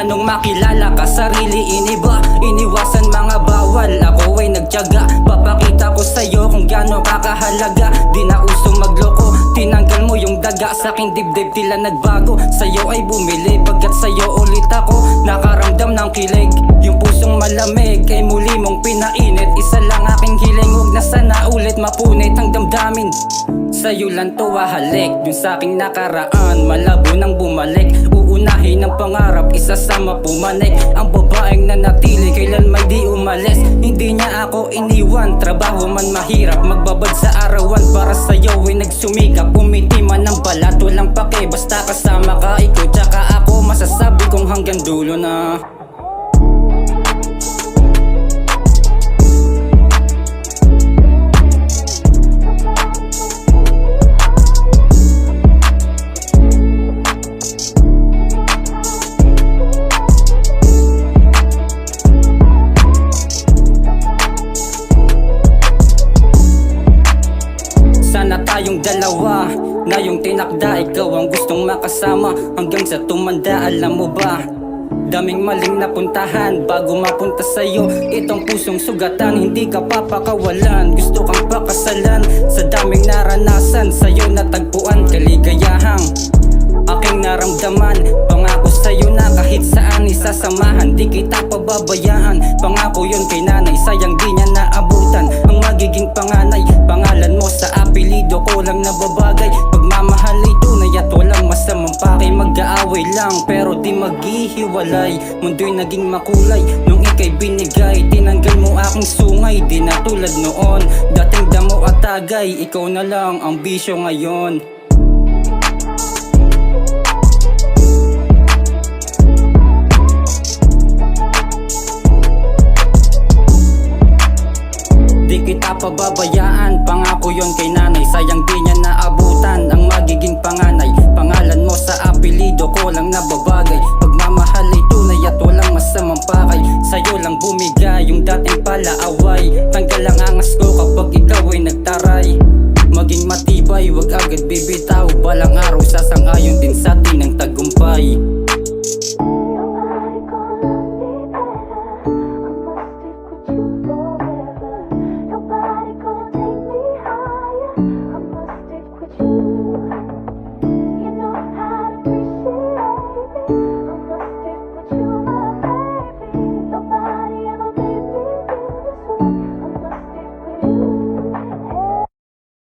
planong makilala ka, sarili iniba, iniwasan mga bawal. Ako ay nagtiyaga, papakita ko sa'yo kung gaano kakahalaga. Di na uso magloko, tinanggal mo yung daga sa aking dibdib, tila nagbago. Sa'yo ay bumili, pagkat sa'yo ulit ako nakaramdam ng kilig. Yung pusong malamig ay muli mong pinainit. Isa lang aking hiling, huwag na sana ulit mapunit ang damdamin. Sa'yo lang to hahalik, dun sa aking nakaraan malabo nang bumalik. Uunahin ang pangarap, isasama pumanik. Ang babaeng nanatili, kailan may di umalis. Hindi niya ako iniwan, trabaho man mahirap, magbabad sa arawan para sa'yo ay nagsumikap. Umiti man ng balat, walang pake, basta kasama ka, ikaw tsaka ako. Masasabi kong hanggang dulo na. Sana tayong dalawa na yung tinakda, ikaw ang gustong makasama hanggang sa tumanda. Alam mo ba, daming maling napuntahan bago mapunta sa'yo. Itong pusong sugatan, hindi ka papakawalan. Gusto kang pakasalan sa daming naranasan, sa'yo natagpuan kaligayahang aking naramdaman. Pangako sa'yo na kahit saan isasamahan, di kita pababayaan. Pangako yun kay nanay, sayang di niya naabutan ang magiging panganay. Pangalan mo sa apelido ko lang nababagay. Pagmamahal ay tunay at walang masamang pake. Mag-aaway lang pero di maghihiwalay. Mundo'y naging makulay nung ika'y binigay. Tinanggal mo aking sungay, di na tulad noon. Dating damo at tagay, ikaw na lang ang bisyo ngayon. Di kita pababayaan, pangako yon kay nanay. Sayang di niya naabutan ang magiging panganay. Pangalan mo sa apelido ko lang nababagay. Pagmamahal ay tunay at walang masamang pakay. Sa'yo lang bumigay yung dating palaaway. Tanggal ang angas ko kapag ikaw ay nagtaray. Maging matibay, wag agad bibitaw. Balang araw sasang-ayon din sa atin ang tagumpay. Nobody gonna take me higher. I must stick with you.